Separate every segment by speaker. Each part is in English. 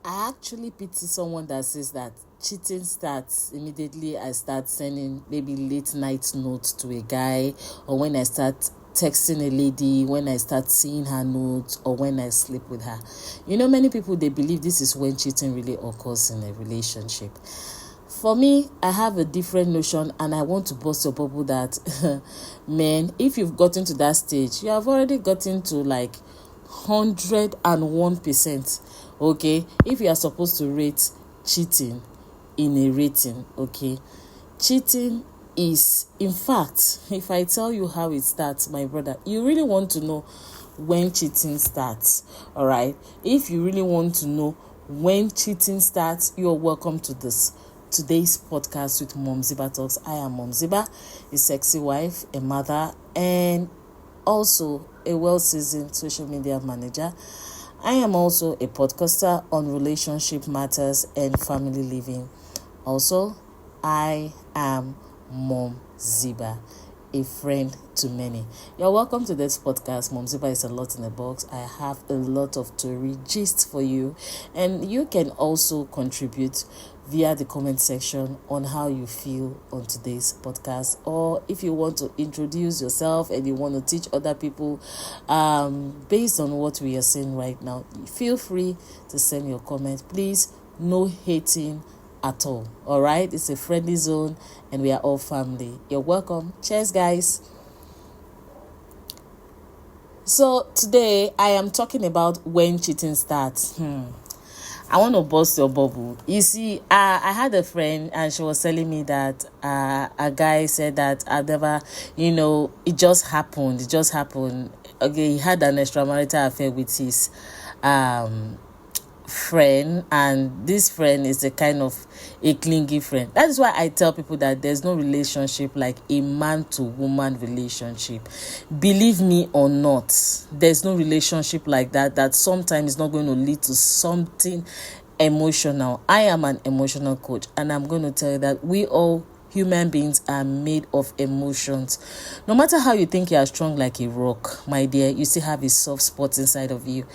Speaker 1: I actually pity someone that says that cheating starts immediately I start sending maybe late night notes to a guy, or when I start texting a lady, when I start seeing her notes, or when I sleep with her. Many people, they believe this is when cheating really occurs in a relationship. For me, I have a different notion, and I want to burst your bubble that man, if you've gotten to that stage, you have already gotten to like 101%. Okay, if you are supposed to rate cheating in a rating, okay, cheating is, in fact, if I tell you how it starts, my brother, you really want to know when cheating starts. All right, if you really want to know when cheating starts, you're welcome to today's podcast with Mom Ziba Talks. I am Mom Ziba, a sexy wife, a mother, and also a well-seasoned social media manager. I am also a podcaster on relationship matters and family living. Also, I am Mom Ziba, a friend to many. You're welcome to this podcast. Mom Ziba is a lot in a box. I have a lot of story gist for you, and you can also contribute via the comment section on how you feel on today's podcast, or if you want to introduce yourself and you want to teach other people based on what we are saying right now. Feel free to send your comment. Please, no hating at all. All right, it's a friendly zone and we are all family. You're welcome. Cheers, guys. So today I am talking about when cheating starts. I want to burst your bubble. You see, I had a friend and she was telling me that a guy said that I've never, it just happened. Okay, he had an extramarital affair with his friend, and this friend is a kind of a clingy friend. That is why I tell people that there's no relationship like a man to woman relationship. Believe me or not, there's no relationship like that sometimes is not going to lead to something emotional. I am an emotional coach, and I'm going to tell you that we all human beings are made of emotions. No matter how you think you are strong like a rock, my dear, you still have a soft spot inside of you,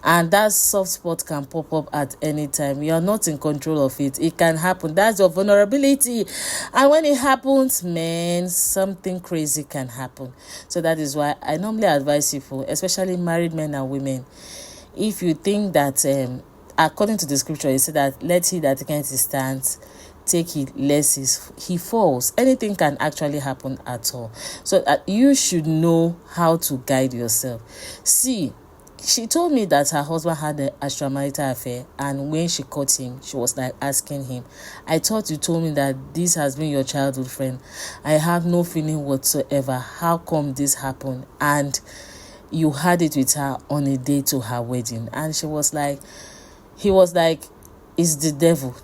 Speaker 1: and that soft spot can pop up at any time. You are not in control of it. It can happen. That's your vulnerability, and when it happens, man, something crazy can happen. So that is why I normally advise people, especially married men and women, if you think that according to the scripture, it said that let he that against his stands take it lest he falls. Anything can actually happen at all. So you should know how to guide yourself. See, she told me that her husband had an extramarital affair, and when she caught him, she was like asking him, I thought you told me that this has been your childhood friend. I have no feeling whatsoever. How come this happened? And you had it with her on a day to her wedding. And he was like, it's the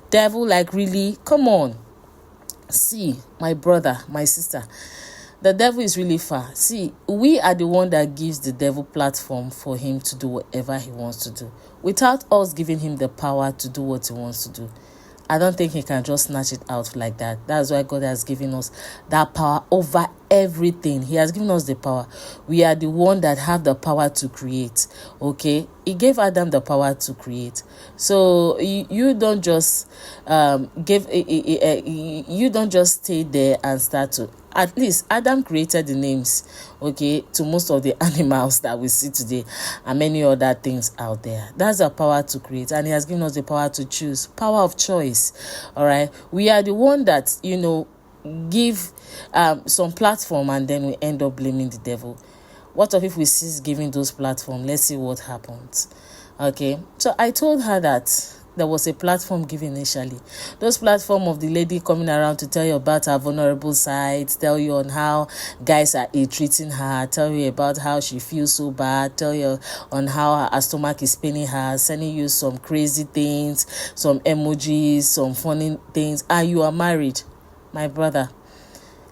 Speaker 1: devil, like, really? Come on. See, my brother, my sister, the devil is really far. See, we are the one that gives the devil platform for him to do whatever he wants to do, without us giving him the power to do what he wants to do. I don't think he can just snatch it out like that. That's why God has given us that power over everything. He has given us the power. We are the one that have the power to create. Okay, he gave Adam the power to create. So you don't just you don't just stay there and start to. At least Adam created the names, okay, to most of the animals that we see today and many other things out there. That's the power to create, and he has given us the power to choose, power of choice. All right, we are the one that give some platform, and then we end up blaming the devil. What if we cease giving those platform? Let's see what happens. Okay, so I told her that there was a platform given initially. Those platform of the lady coming around to tell you about her vulnerable side, tell you on how guys are treating her, tell you about how she feels so bad, tell you on how her stomach is paining her, sending you some crazy things, some emojis, some funny things, and you are married. My brother,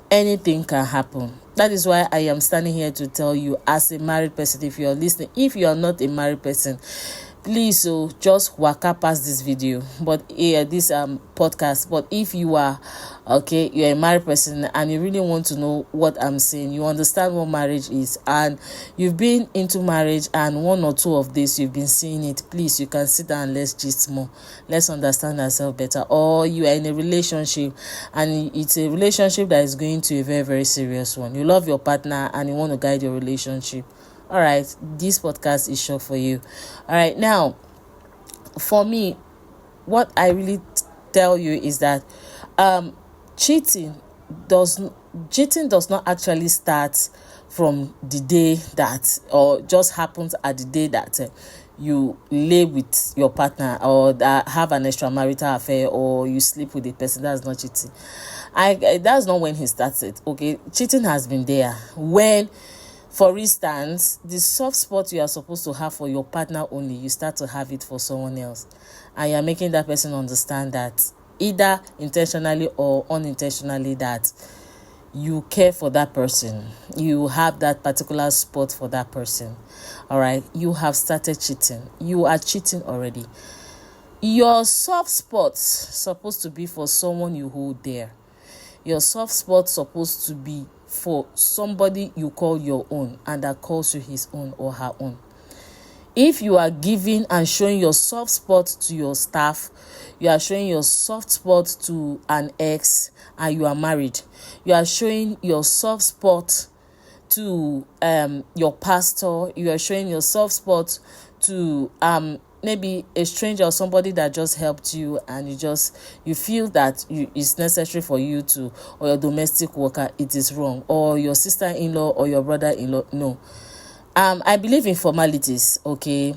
Speaker 1: anything can happen. That is why I am standing here to tell you, as a married person, if you are listening, if you are not a married person, please, so just waka past this video, but this podcast. But if you are okay, you're a married person and you really want to know what I'm saying, you understand what marriage is, and you've been into marriage and one or two of this you've been seeing it, please, you can sit down and let's gist more, let's understand ourselves better. Or you are in a relationship and it's a relationship that is going to a very, very serious one. You love your partner and you want to guide your relationship. All right, this podcast is sure for you. All right, now for me, what I really tell you is that cheating does not actually start from the day that, or just happens at the day that you lay with your partner, or that have an extramarital affair, or you sleep with a person. That's not cheating. That's not when he starts it. Okay, cheating has been there when, for instance, the soft spot you are supposed to have for your partner only, you start to have it for someone else, and you're making that person understand that, either intentionally or unintentionally, that you care for that person, you have that particular spot for that person. All right, you have started cheating. You are cheating already. Your soft spot supposed to be for someone you hold dear. Your soft spot supposed to be for somebody you call your own and that calls you his own or her own. If you are giving and showing your soft spot to your staff, you are showing your soft spot to an ex, and you are married, you are showing your soft spot to your pastor, you are showing your soft spot to maybe a stranger or somebody that just helped you, and you feel that it's necessary for you to, or your domestic worker, it is wrong, or your sister-in-law or your brother-in-law. No. I believe in formalities, okay?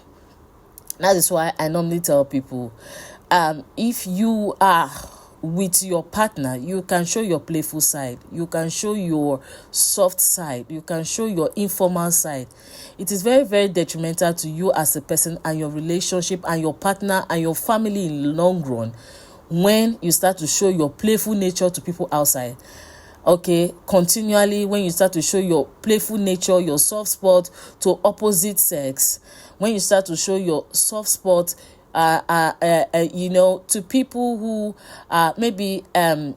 Speaker 1: That is why I normally tell people, if you are with your partner, you can show your playful side, you can show your soft side, you can show your informal side. It is very, very detrimental to you as a person and your relationship and your partner and your family in the long run when you start to show your playful nature to people outside. Okay, continually, when you start to show your playful nature, your soft spot to opposite sex, when you start to show your soft spot to people who maybe an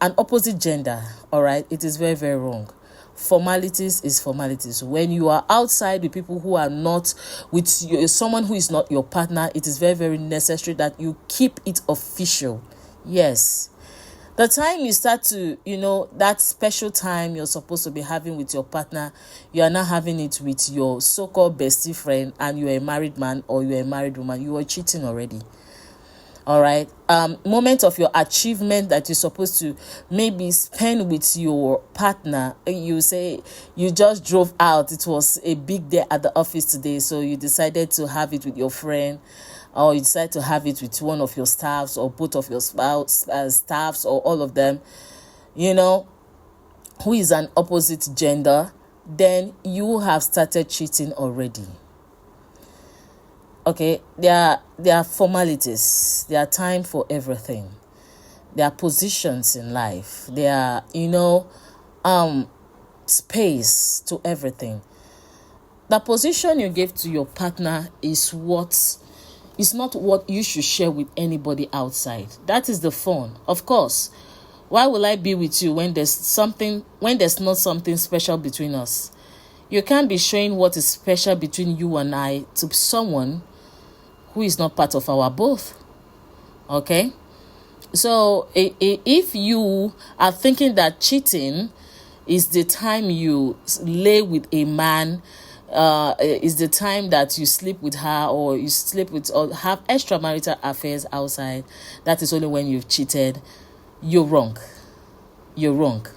Speaker 1: opposite gender, all right, it is very, very wrong. Formalities is formalities. When you are outside with people who are not with you, someone who is not your partner, it is very, very necessary that you keep it official. Yes. The time you start to, that special time you're supposed to be having with your partner, you are not having it with your so-called bestie friend, and you're a married man or you're a married woman, you are cheating already. All right. Moment of your achievement that you're supposed to maybe spend with your partner. You say you just drove out. It was a big day at the office today, so you decided to have it with your friend, or you decide to have it with one of your staffs, or both of your staffs, or all of them, who is an opposite gender, then you have started cheating already. Okay, there are formalities. There are time for everything. There are positions in life. There are, space to everything. The position you give to your partner is not what you should share with anybody outside. That is the fun. Of course, why will I be with you when there's not something special between us? You can't be showing what is special between you and I to someone who is not part of our both. Okay? So if you are thinking that cheating is the time you lay with a man, is the time that you sleep with her, or you sleep with, or have extramarital affairs outside, that is only when you've cheated, you're wrong. You're wrong.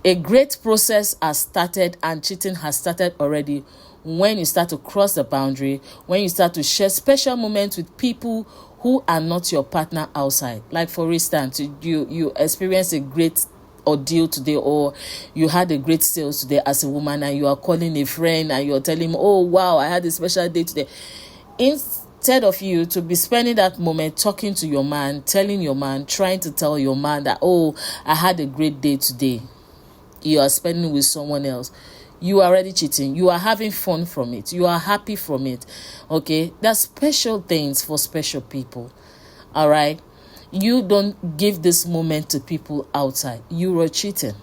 Speaker 1: A great process has started, and cheating has started already when you start to cross the boundary, when you start to share special moments with people who are not your partner outside. Like, for instance, you experience a great ordeal today, or you had a great sales today as a woman, and you are calling a friend and you're telling him, oh wow, I had a special day today. Instead of you to be spending that moment talking to your man, telling your man, trying to tell your man that, oh, I had a great day today, you are spending with someone else. you are already cheating. You are having fun from it. You are happy from it. Okay, there's special things for special people. All right, you don't give this moment to people outside. You are cheating.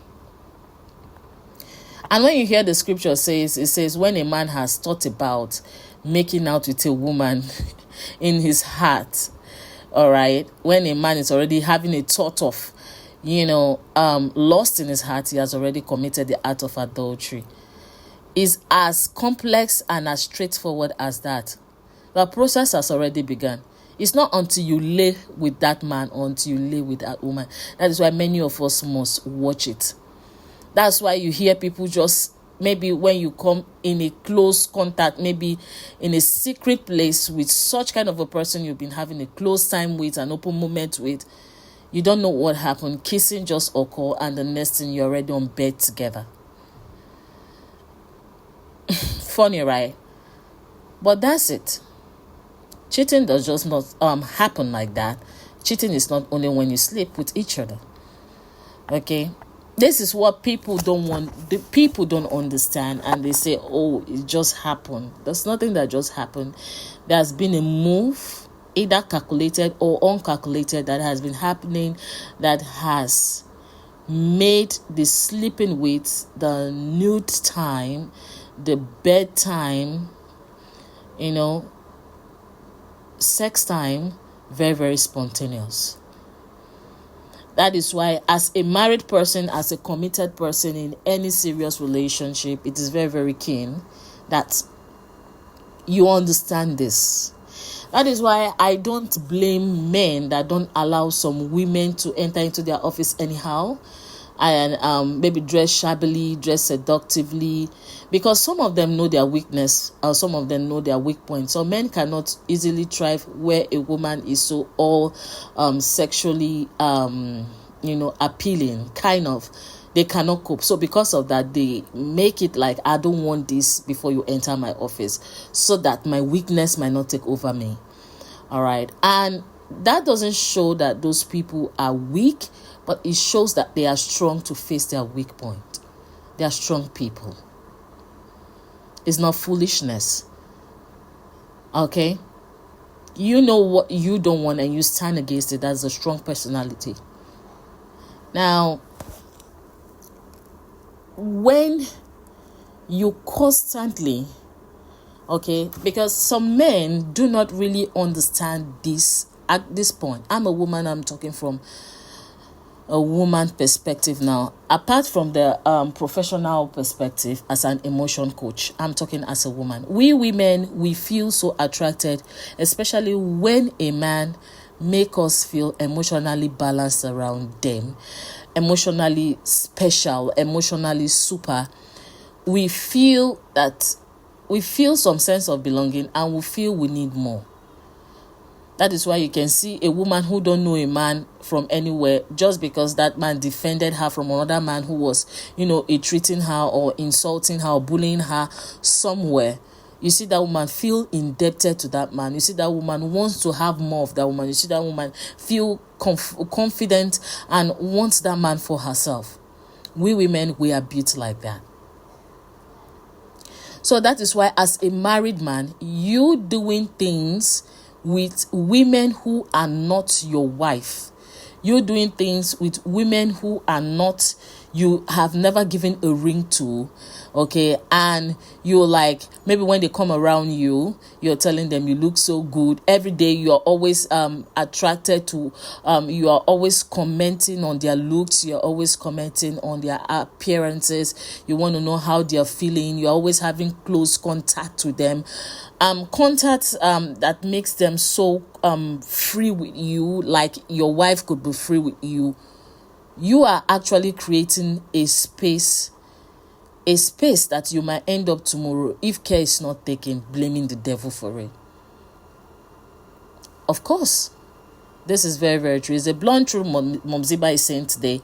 Speaker 1: And when you hear the scripture says, it says, when a man has thought about making out with a woman in his heart, all right, when a man is already having a thought of, lust in his heart, he has already committed the act of adultery. Is as complex and as straightforward as that. The process has already begun. It's not until you lay with that man or until you lay with that woman. That is why many of us must watch it. That's why you hear people just, maybe when you come in a close contact, maybe in a secret place with such kind of a person you've been having a close time with, an open moment with, you don't know what happened. Kissing just occur, and the next thing you're already on bed together. Funny, right? But that's it. Cheating does just not happen like that. Cheating is not only when you sleep with each other. Okay, this is what people don't want. The people don't understand, and they say, "Oh, it just happened." There's nothing that just happened. There's been a move, either calculated or uncalculated, that has been happening, that has made the sleeping with, the nude time, the bedtime, sex time, very, very spontaneous. That is why, as a married person, as a committed person in any serious relationship, it is very, very keen that you understand this. That is why I don't blame men that don't allow some women to enter into their office anyhow, and maybe dress shabbily, dress seductively, because some of them know their weakness, or some of them know their weak points. So men cannot easily thrive where a woman is so all sexually appealing, kind of. They cannot cope. So because of that, they make it like, I don't want this before you enter my office, so that my weakness might not take over me. All right. And that doesn't show that those people are weak, but it shows that they are strong to face their weak point. They are strong people. It's not foolishness. Okay? You know what you don't want and you stand against it. That's a strong personality. Now, when you constantly, okay, because some men do not really understand this at this point. I'm a woman, I'm talking from a woman perspective now. Apart from the professional perspective as an emotion coach, I'm talking as a woman. We women, we feel so attracted, especially when a man make us feel emotionally balanced around them, emotionally special, emotionally super. We feel some sense of belonging, and we feel we need more. That is why you can see a woman who don't know a man from anywhere, just because that man defended her from another man who was, treating her or insulting her or bullying her somewhere. You see that woman feel indebted to that man. You see that woman wants to have more of that woman. You see that woman feel confident and wants that man for herself. We women, we are built like that. So that is why, as a married man, you doing things with women who are not your wife, you're doing things with women who are not, you have never given a ring to, okay, and you're like, maybe when they come around you, you're telling them you look so good every day. You're always attracted to, you are always commenting on their looks, you're always commenting on their appearances, you want to know how they're feeling, you're always having close contact with them, contact that makes them so free with you, like your wife could be free with you. You are actually creating a space that you might end up tomorrow, if care is not taken, blaming the devil for it. Of course, this is very, very true. It's a blunt truth Mom Ziba is saying today,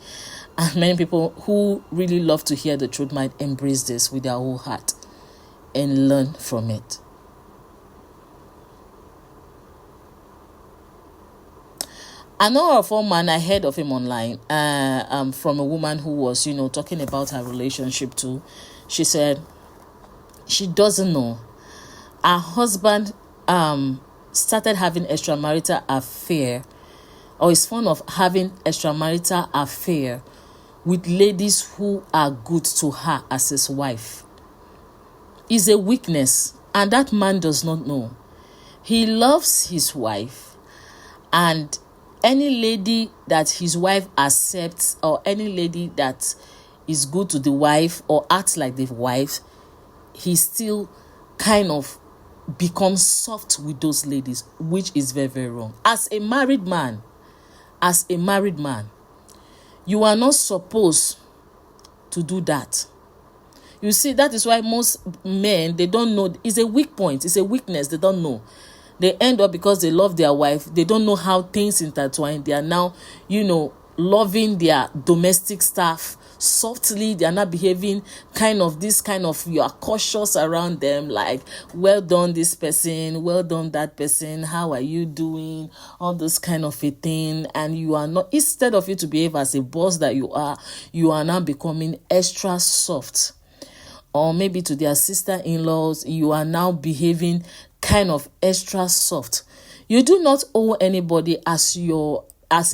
Speaker 1: and many people who really love to hear the truth might embrace this with their whole heart and learn from it. I know of one man, I heard of him online, from a woman who was, talking about her relationship too. She said she doesn't know. Her husband started having extramarital affair, or is fond of having extramarital affair with ladies who are good to her as his wife. Is a weakness, and that man does not know. He loves his wife, and any lady that his wife accepts, or any lady that is good to the wife or acts like the wife, he still kind of becomes soft with those ladies, which is very, very wrong. As a married man, you are not supposed to do that. You see, that is why most men, they don't know. It's a weak point. It's a weakness. They don't know. They end up, because they love their wife, they don't know how things intertwine. They are now, loving their domestic staff softly. They are not behaving you are cautious around them, like, well done this person, well done that person, how are you doing, all this kind of a thing. And you are not, instead of you to behave as a boss that you are now becoming extra soft. Or maybe to their sister-in-laws, you are now behaving kind of extra soft. You do not owe anybody, as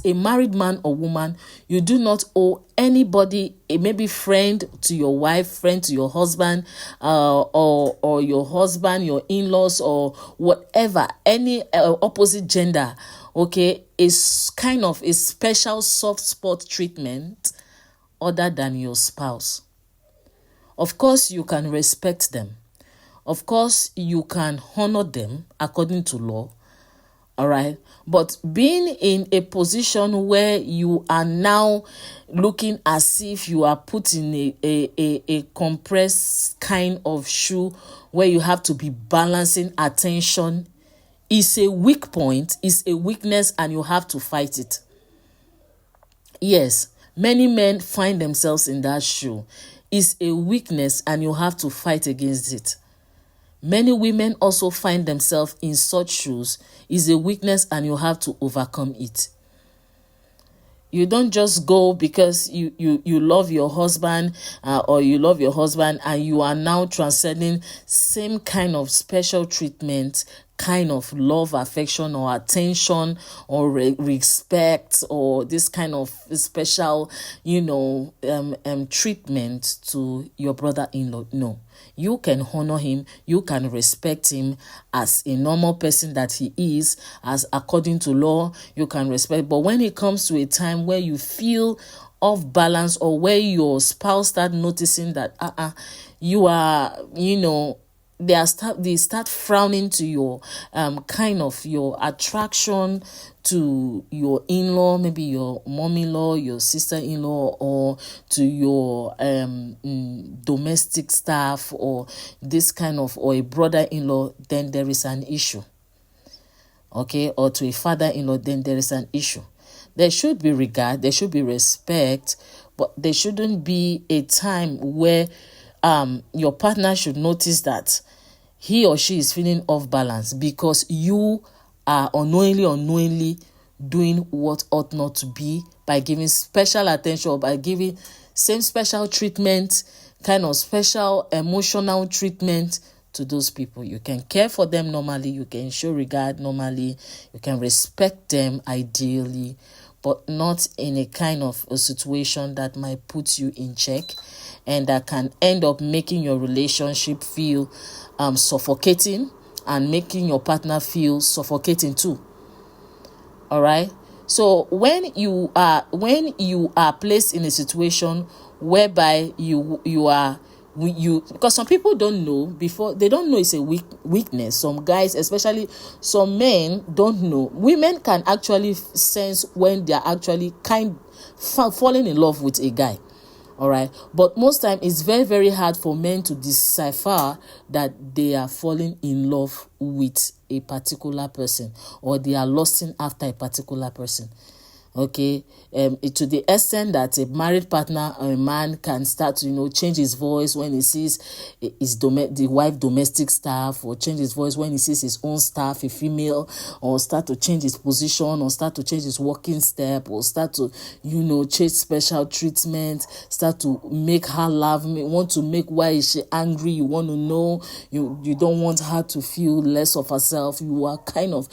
Speaker 1: a married man or woman, you do not owe anybody, maybe friend to your wife, friend to your husband, or your husband, your in-laws, or whatever, any opposite gender, okay, is kind of a special soft spot treatment other than your spouse. Of course, you can respect them. Of course, you can honor them according to law. All right. But being in a position where you are now looking as if you are put in a compressed kind of shoe, where you have to be balancing attention, is a weak point, is a weakness, and you have to fight it. Yes, many men find themselves in that shoe. Is a weakness, and you have to fight against it. Many women also find themselves in such shoes. Is a weakness, and you have to overcome it. You don't just go because you love your husband, or you love your husband, and you are now transcending same kind of special treatment, kind of love, affection, or attention, or respect, or this kind of special, treatment to your brother-in-law. No. You can honor him, you can respect him as a normal person that he is, as according to law, you can respect. But when it comes to a time where you feel off balance, or where your spouse start noticing that you are, they start frowning to your kind of your attraction to your in-law, maybe your mom-in-law, your sister-in-law, or to your domestic staff, or this kind of, or a brother-in-law, then there is an issue. Okay, or to a father-in-law, then there is an issue. There should be regard, there should be respect, but there shouldn't be a time where your partner should notice that he or she is feeling off balance because you are unknowingly doing what ought not to be, by giving special attention, or by giving same special treatment, kind of special emotional treatment to those people. You can care for them normally, you can show regard normally, you can respect them ideally, but not in a kind of a situation that might put you in check, and that can end up making your relationship feel suffocating, and making your partner feel suffocating too. All right. So when you are placed in a situation whereby because some people don't know before, they don't know it's a weakness. Some guys, especially some men, don't know. Women can actually sense when they are actually falling in love with a guy. All right. But most time it's very, very hard for men to decipher that they are falling in love with a particular person, or they are lusting after a particular person. Okay, to the extent that a married partner or a man can start to change his voice when he sees the wife domestic staff, or change his voice when he sees his own staff, a female, or start to change his position, or start to change his walking step, or start to change special treatment, start to make her laugh, want to make, why is she angry, you want to know, you don't want her to feel less of herself, you are kind of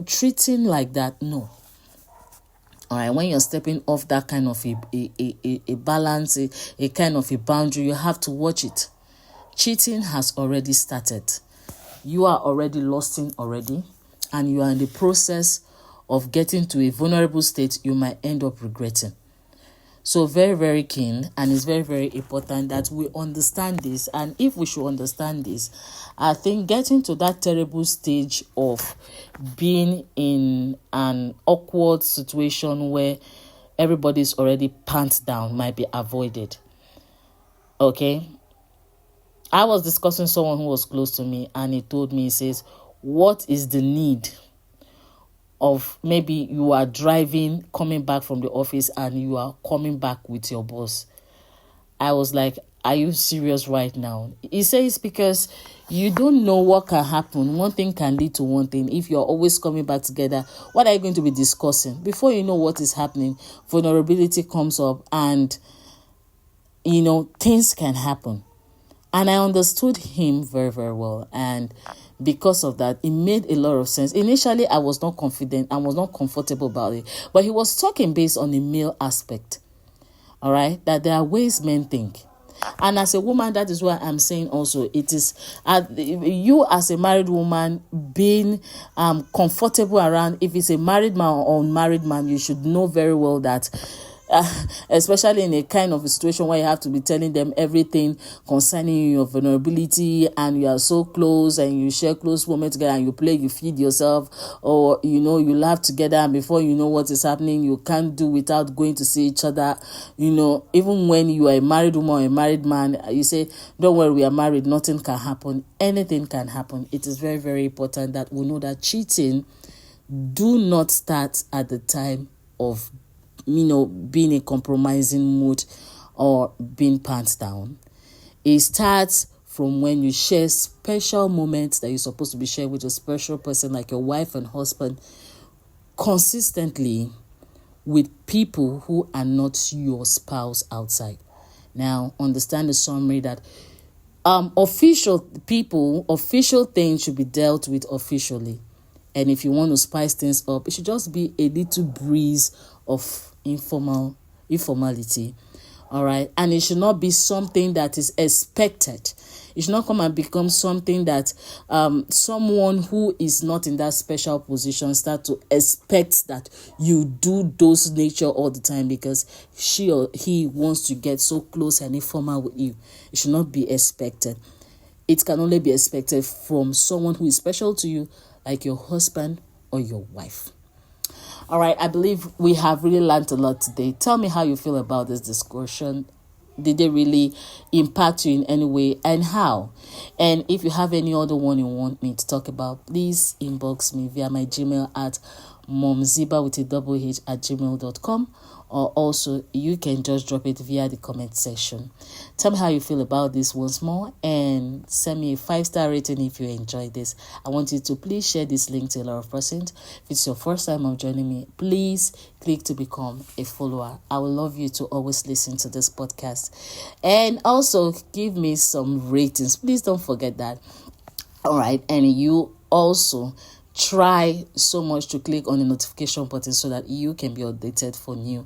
Speaker 1: treating like that. No. All right, when you're stepping off that kind of a balance, a kind of a boundary, you have to watch it. Cheating has already started. You are already lost in already, and you are in the process of getting to a vulnerable state you might end up regretting. So very, very keen, and it's very, very important that we understand this. And if we should understand this, I think getting to that terrible stage of being in an awkward situation where everybody's already pants down might be avoided. Okay? I was discussing someone who was close to me, and he told me, he says, what is the need of, maybe you are driving, coming back from the office, and you are coming back with your boss? I was like, are you serious right now? He says, because you don't know what can happen. One thing can lead to one thing. If you're always coming back together, what are you going to be discussing? Before you know what is happening, vulnerability comes up, and things can happen. And I understood him very, very well. And because of that, it made a lot of sense. Initially, I was not confident. I was not comfortable about it. But he was talking based on a male aspect. All right? That there are ways men think. And as a woman, that is what I'm saying also. It is you as a married woman being comfortable around, if it's a married man or unmarried man, you should know very well that especially in a kind of a situation where you have to be telling them everything concerning your vulnerability, and you are so close, and you share close moments together, and you play, you feed yourself, or you laugh together, and before you know what is happening, you can't do without going to see each other. Even when you are a married woman or a married man, you say, don't worry, we are married, nothing can happen. Anything can happen. It is very, very important that we know that cheating do not start at the time of being a compromising mood or being pants down. It starts from when you share special moments that you're supposed to be shared with a special person, like your wife and husband, consistently with people who are not your spouse outside. Now, understand the summary that official things should be dealt with officially. And if you want to spice things up, it should just be a little breeze of informality. All right. And it should not be something that is expected. It should not come and become something that someone who is not in that special position start to expect that you do those nature all the time because she or he wants to get so close and informal with you. It should not be expected. It can only be expected from someone who is special to you, like your husband or your wife. All right, I believe we have really learned a lot today. Tell me how you feel about this discussion. Did they really impact you in any way, and how? And if you have any other one you want me to talk about, please inbox me via my Gmail at momziba with a double H at gmail.com, or also you can just drop it via the comment section. Tell me how you feel about this once more, and send me a 5-star rating if you enjoyed this. I want you to please share this link to a lot of persons. If it's your first time of joining me, please click to become a follower. I would love you to always listen to this podcast, and also give me some ratings. Please don't forget that. All right, and you also try so much to click on the notification button so that you can be updated for new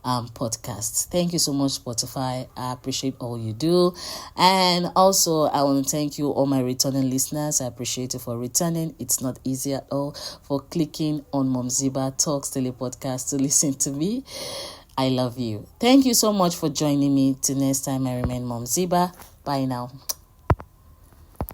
Speaker 1: podcasts. Thank you so much, Spotify. I appreciate all you do. And also, I want to thank you, all my returning listeners. I appreciate you for returning. It's not easy at all for clicking on Momziba Talks Daily Podcast to listen to me. I love you. Thank you so much for joining me. Till next time, I remain Momziba. Bye now.